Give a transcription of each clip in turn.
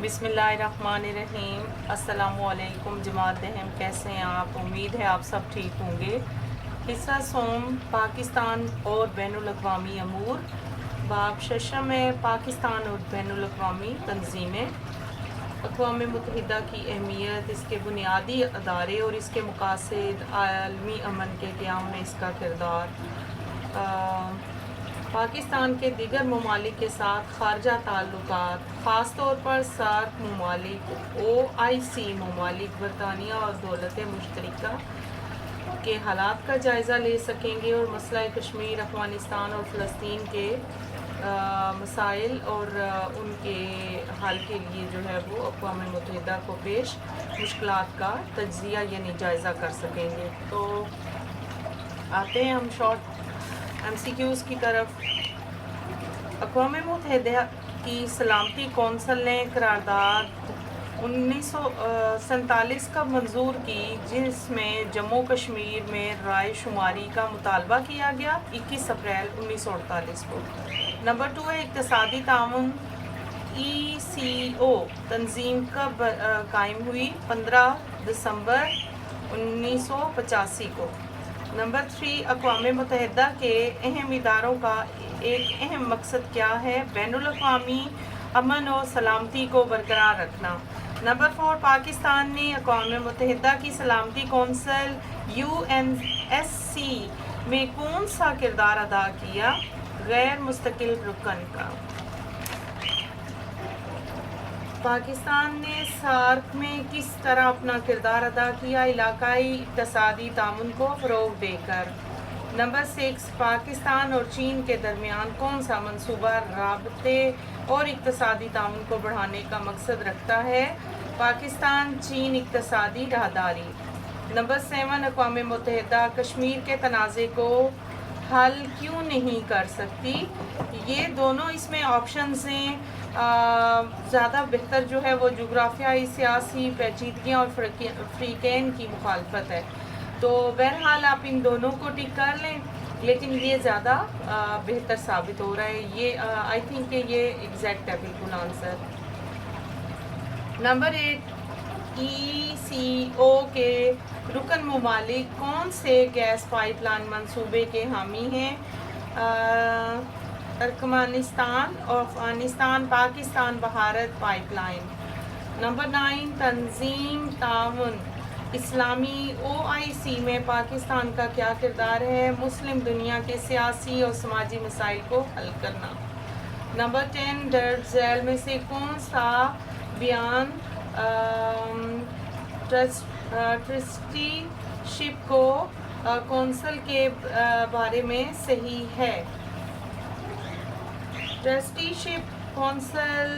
بسم اللہ الرحمن الرحیم۔ السلام علیکم جماعت دہم، کیسے ہیں آپ؟ امید ہے آپ سب ٹھیک ہوں گے۔ حصہ سوم پاکستان اور بین الاقوامی امور، باب ششم میں پاکستان اور بین الاقوامی تنظیمیں، اقوام متحدہ کی اہمیت، اس کے بنیادی ادارے اور اس کے مقاصد، عالمی امن کے قیام میں اس کا کردار، پاکستان کے دیگر ممالک کے ساتھ خارجہ تعلقات، خاص طور پر سارک ممالک، OIC ممالک، برطانیہ اور دولت مشترکہ کے حالات کا جائزہ لے سکیں گے، اور مسئلہ کشمیر، افغانستان اور فلسطین کے مسائل اور ان کے حل کے لیے جو ہے وہ اقوام متحدہ کو پیش مشکلات کا تجزیہ یعنی جائزہ کر سکیں گے۔ تو آتے ہیں ہم شارٹ MCQs کی طرف۔ اقوام متحدہ کی سلامتی کونسل نے قرارداد 1947 کا منظور کی، جس میں جموں کشمیر میں رائے شماری کا مطالبہ کیا گیا 21 اپریل 1948 کو۔ نمبر 2 ہے اقتصادی تعاون۔ ECO تنظیم کب قائم ہوئی؟ 15 دسمبر 1985 کو۔ نمبر 3 اقوام متحدہ کے اہم اداروں کا ایک اہم مقصد کیا ہے؟ بین الاقوامی امن و سلامتی کو برقرار رکھنا۔ نمبر 4 پاکستان نے اقوام متحدہ کی سلامتی کونسل UNSC میں کون سا کردار ادا کیا؟ غیر مستقل رکن کا۔ پاکستان نے سارک میں کس طرح اپنا کردار ادا کیا؟ علاقائی اقتصادی تعاون کو فروغ دے کر۔ نمبر 6 پاکستان اور چین کے درمیان کون سا منصوبہ رابطے اور اقتصادی تعاون کو بڑھانے کا مقصد رکھتا ہے؟ پاکستان چین اقتصادی راہداری۔ نمبر 7 اقوام متحدہ کشمیر کے تنازع کو حل کیوں نہیں کر سکتی؟ یہ دونوں اس میں آپشنز ہیں۔ زیادہ بہتر جو ہے وہ جغرافیائی سیاسی پیچیدگیاں اور فریقین کی مخالفت ہے، تو بہرحال آپ ان دونوں کو ٹک کر لیں، لیکن یہ زیادہ بہتر ثابت ہو رہا ہے۔ یہ آئی تھنک کہ یہ ایگزیکٹ ہے بالکل آنسر۔ نمبر 8 ECO کے رکن ممالک کون سے گیس پائپ لائن منصوبے کے حامی ہیں؟ Turkmenistan, Afghanistan, Pakistan Bharat pipe line. Number 9 تنظیم تعاون اسلامی OIC میں پاکستان کا کیا کردار ہے؟ مسلم دنیا کے سیاسی اور سماجی مسائل کو حل کرنا۔ نمبر 10 درج ذیل میں سے کون سا بیان ٹرسٹی شپ کو کونسل کے بارے میں صحیح ہے؟ ٹرسٹی شپ کونسل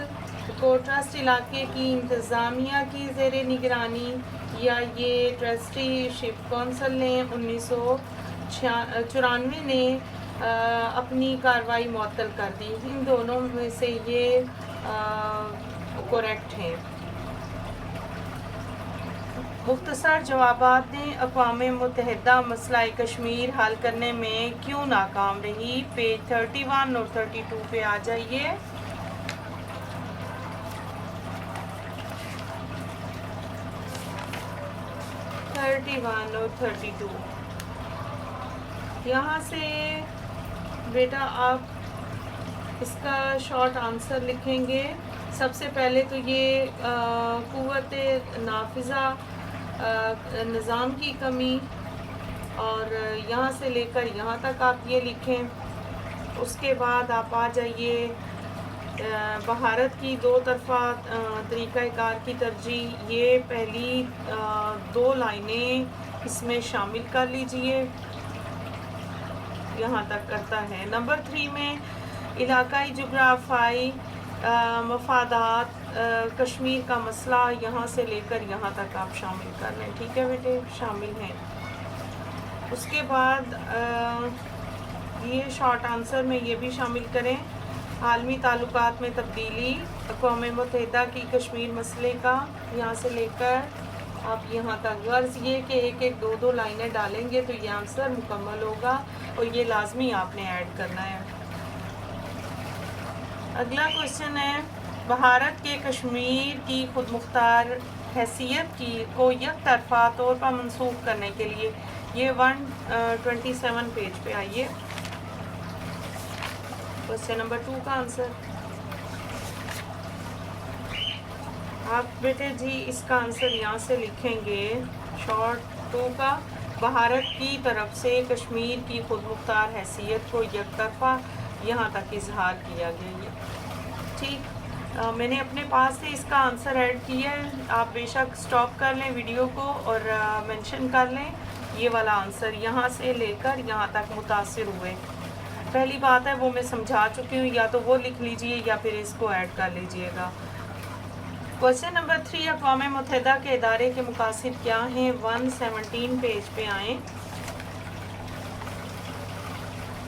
کو ٹرسٹ علاقے کی انتظامیہ کی زیر نگرانی، یا یہ ٹرسٹی شپ کونسل نے 1994 نے اپنی کارروائی معطل کر دی؟ ان دونوں میں سے یہ کریکٹ ہیں۔ مختصر جوابات دیں۔ اقوام متحدہ مسئلہ کشمیر حل کرنے میں کیوں ناکام رہی؟ پیج 31 اور 32 پہ آ جائیے۔ 31 اور 32 یہاں سے بیٹا آپ اس کا شارٹ آنسر لکھیں گے۔ سب سے پہلے تو یہ قوت نافذہ نظام کی کمی، اور یہاں سے لے کر یہاں تک آپ یہ لکھیں۔ اس کے بعد آپ آ جائیے بھارت کی دو طرفہ طریقہ کار کی ترجیح، یہ پہلی 2 لائنیں اس میں شامل کر لیجئے، یہاں تک کرتا ہے۔ نمبر 3 میں علاقائی جغرافیائی مفادات کشمیر کا مسئلہ، یہاں سے لے کر یہاں تک آپ شامل کر لیں، ٹھیک ہے بیٹے؟ شامل ہیں۔ اس کے بعد یہ شارٹ آنسر میں یہ بھی شامل کریں، عالمی تعلقات میں تبدیلی، اقوام متحدہ کی کشمیر مسئلے کا، یہاں سے لے کر آپ یہاں تک۔ غرض یہ کہ ایک 2 لائنیں ڈالیں گے تو یہ آنسر مکمل ہوگا، اور یہ لازمی آپ نے ایڈ کرنا ہے۔ اگلا کوشچن ہے بھارت کے کشمیر کی خود مختار حیثیت کو یک طرفہ طور پر منسوخ کرنے کے لیے، یہ 127 پیج پہ آئیے، کوسچن نمبر 2 کا آنسر۔ آپ بیٹے جی اس کا آنسر یہاں سے لکھیں گے، شارٹ 2 کا، بھارت کی طرف سے کشمیر کی خود مختار حیثیت کو یک طرفہ یہاں تک اظہار کیا گیا ہے۔ ٹھیک، میں نے اپنے پاس سے اس کا آنسر ایڈ کیا ہے، آپ بے شک سٹاپ کر لیں ویڈیو کو اور مینشن کر لیں یہ والا آنسر یہاں سے لے کر یہاں تک متاثر ہوئے۔ پہلی بات ہے وہ میں سمجھا چکی ہوں، یا تو وہ لکھ لیجئے یا پھر اس کو ایڈ کر لیجئے گا۔ کوسچن نمبر 3، اقوام متحدہ کے ادارے کے مقاصد کیا ہیں؟ 117 پیج پہ آئیں،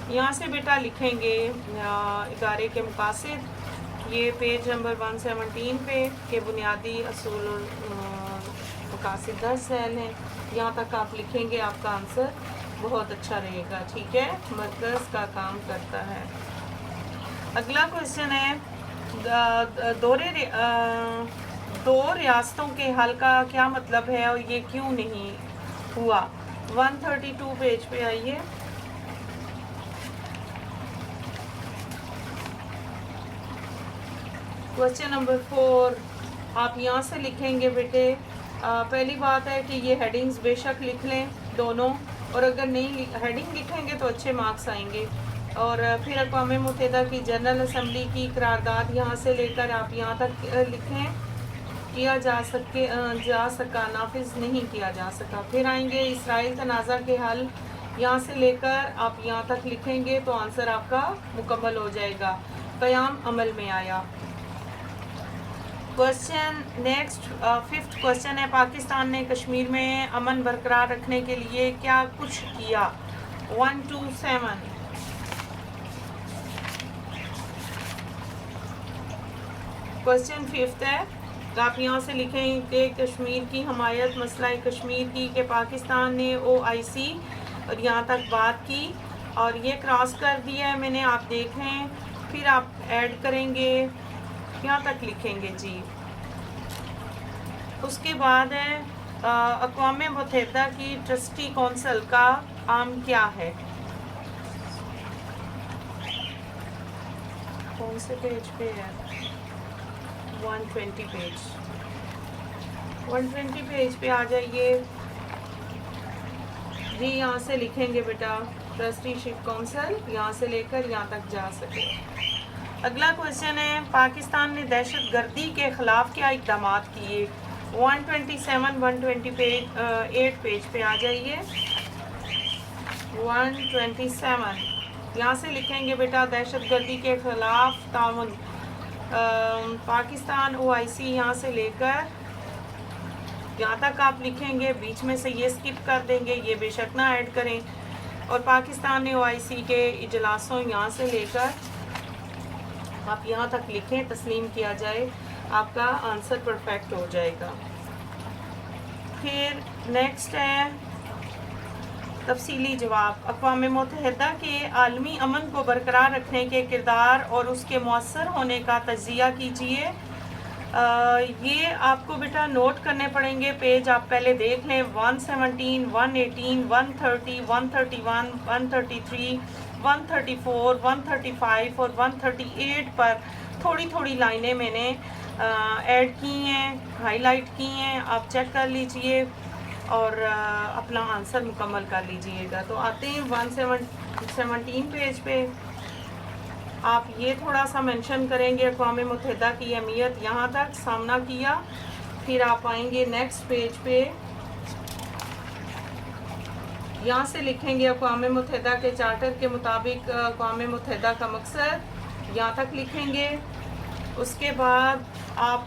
یہاں سے بیٹا لکھیں گے ادارے کے مقاصد، یہ پیج نمبر 117 پہ کہ بنیادی اصول اور مقاصد 10 ذیل ہیں، یہاں تک آپ لکھیں گے آپ کا آنسر بہت اچھا رہے گا، ٹھیک ہے، مرکز کا کام کرتا ہے۔ اگلا کوسچن ہے، دو ریاستوں کے حل کا کیا مطلب ہے اور یہ کیوں نہیں ہوا؟ 132 پیج پہ آئیے، کوسچن نمبر 4 آپ یہاں سے لکھیں گے بیٹے، پہلی بات ہے کہ یہ ہیڈنگز بے شک لکھ لیں دونوں، اور اگر نہیں ہیڈنگ لکھیں گے تو اچھے مارکس آئیں گے۔ اور پھر اقوام متحدہ کی جنرل اسمبلی کی قرارداد یہاں سے لے کر آپ یہاں تک لکھیں، کیا جا سکا نافذ نہیں کیا جا سکا۔ پھر آئیں گے اسرائیل تنازع کے حل، یہاں سے لے کر آپ یہاں تک لکھیں گے تو آنسر آپ کا مکمل ہو جائے گا، قیام عمل میں آیا۔ کوسچن نیکسٹ 5th کوسچن ہے، پاکستان نے کشمیر میں امن برقرار رکھنے کے لیے کیا کچھ کیا؟ 127 کوسچن 5th ہے، آپ یہاں سے لکھیں کہ کشمیر کی حمایت مسئلہ کشمیر کی، کہ پاکستان نے OIC اور یہاں تک بات کی اور یہ کراس کر دیا ہے میں نے، آپ دیکھیں، پھر آپ ایڈ کریں گے یہاں تک لکھیں گے جی۔ اس کے بعد ہے اقوام متحدہ کی ٹرسٹی کونسل کا کام کیا ہے؟ کون سے پیج پہ ہے؟ 120 پیج، 120 پیج پہ آ جائیے جی، یہاں سے لکھیں گے بیٹا ٹرسٹی شپ کونسل، یہاں سے لے کر یہاں تک جا سکے۔ اگلا کوسچن ہے، پاکستان نے دہشت گردی کے خلاف کیا اقدامات کیے؟ 127 پیج پہ آ جائیے، 127 یہاں سے لکھیں گے بیٹا دہشت گردی کے خلاف تعاون، پاکستان OIC یہاں سے لے کر یہاں تک آپ لکھیں گے، بیچ میں سے یہ سکپ کر دیں گے، یہ بے شک نہ ایڈ کریں، اور پاکستان نے OIC کے اجلاسوں یہاں سے لے کر آپ یہاں تک لکھیں، تسلیم کیا جائے، آپ کا آنسر پرفیکٹ ہو جائے گا۔ پھر نیکسٹ ہے تفصیلی جواب، اقوام متحدہ کے عالمی امن کو برقرار رکھنے کے کردار اور اس کے مؤثر ہونے کا تجزیہ کیجیے۔ یہ آپ کو بیٹا نوٹ کرنے پڑیں گے، پیج آپ پہلے دیکھ لیں، 117 118 130 131 133 134 135 اور 138 پر تھوڑی تھوڑی لائنیں میں نے ایڈ کی ہیں، ہائی لائٹ کی ہیں، آپ چیک کر لیجئے اور اپنا آنسر مکمل کر لیجئے گا۔ تو آتے ہیں 117 پیج پہ، آپ یہ تھوڑا سا مینشن کریں گے اقوام متحدہ کی اہمیت یہاں تک سامنا کیا، پھر آپ آئیں گے نیکسٹ پیج پہ، یہاں سے لکھیں گے اقوام متحدہ کے چارٹر کے مطابق اقوام متحدہ کا مقصد، یہاں تک لکھیں گے۔ اس کے بعد آپ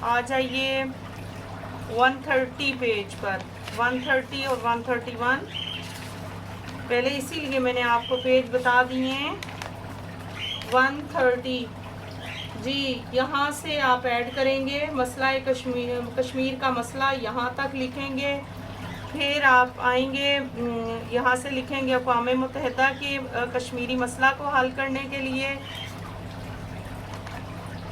آ جائیے 130 پیج پر، 130 اور 131، پہلے اسی لیے میں نے آپ کو پیج بتا دیے ہیں۔ 130 جی، یہاں سے آپ ایڈ کریں گے مسئلہ کشمیر کا مسئلہ، یہاں تک لکھیں گے، پھر آپ آئیں گے یہاں سے لکھیں گے اقوام متحدہ کے کشمیری مسئلہ کو حل کرنے کے لیے،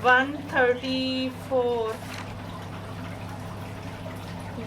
134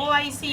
OIC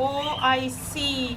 OIC/CO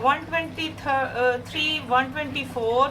123, 124,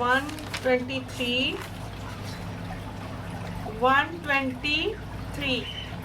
123, 123,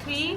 3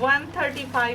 135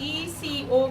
ECO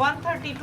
132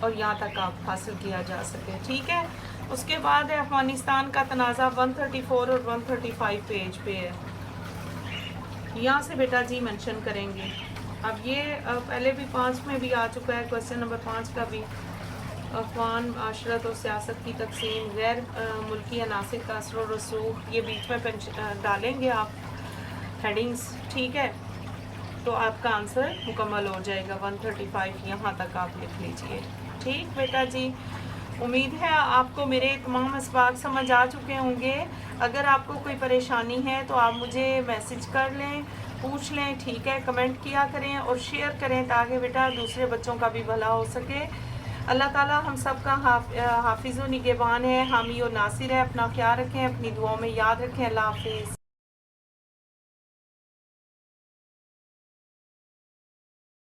اور یہاں تک آپ حاصل کیا جا سکے. ٹھیک ہے. اس کے بعد ہے افغانستان کا تنازع 134 اور 135 پیج پہ ہے. یہاں سے بیٹا جی منشن کریں گے. اب یہ پہلے بھی 5 میں بھی آ چکا ہے کویسچن نمبر 5 کا بھی. افغان معاشرت اور سیاست کی تقسیم، غیر ملکی عناصر کا اثر و رسوخ، یہ بیچ میں ڈالیں گے آپ ہیڈنگس. ٹھیک ہے. تو آپ کا آنسر مکمل ہو جائے گا. 135 یہاں تک آپ لکھ لیجئے. ٹھیک بیٹا جی. امید ہے آپ کو میرے تمام اسباق سمجھ آ چکے ہوں گے. اگر آپ کو کوئی پریشانی ہے تو آپ مجھے میسج کر لیں، پوچھ لیں. ٹھیک ہے. کمنٹ کیا کریں اور شیئر کریں تاکہ بیٹا دوسرے بچوں کا بھی بھلا ہو سکے. اللہ تعالیٰ ہم سب کا حافظ و نگہبان ہے، حامی و ناصر ہے. اپنا خیال رکھیں، اپنی دعاؤں میں یاد رکھیں. اللہ حافظ.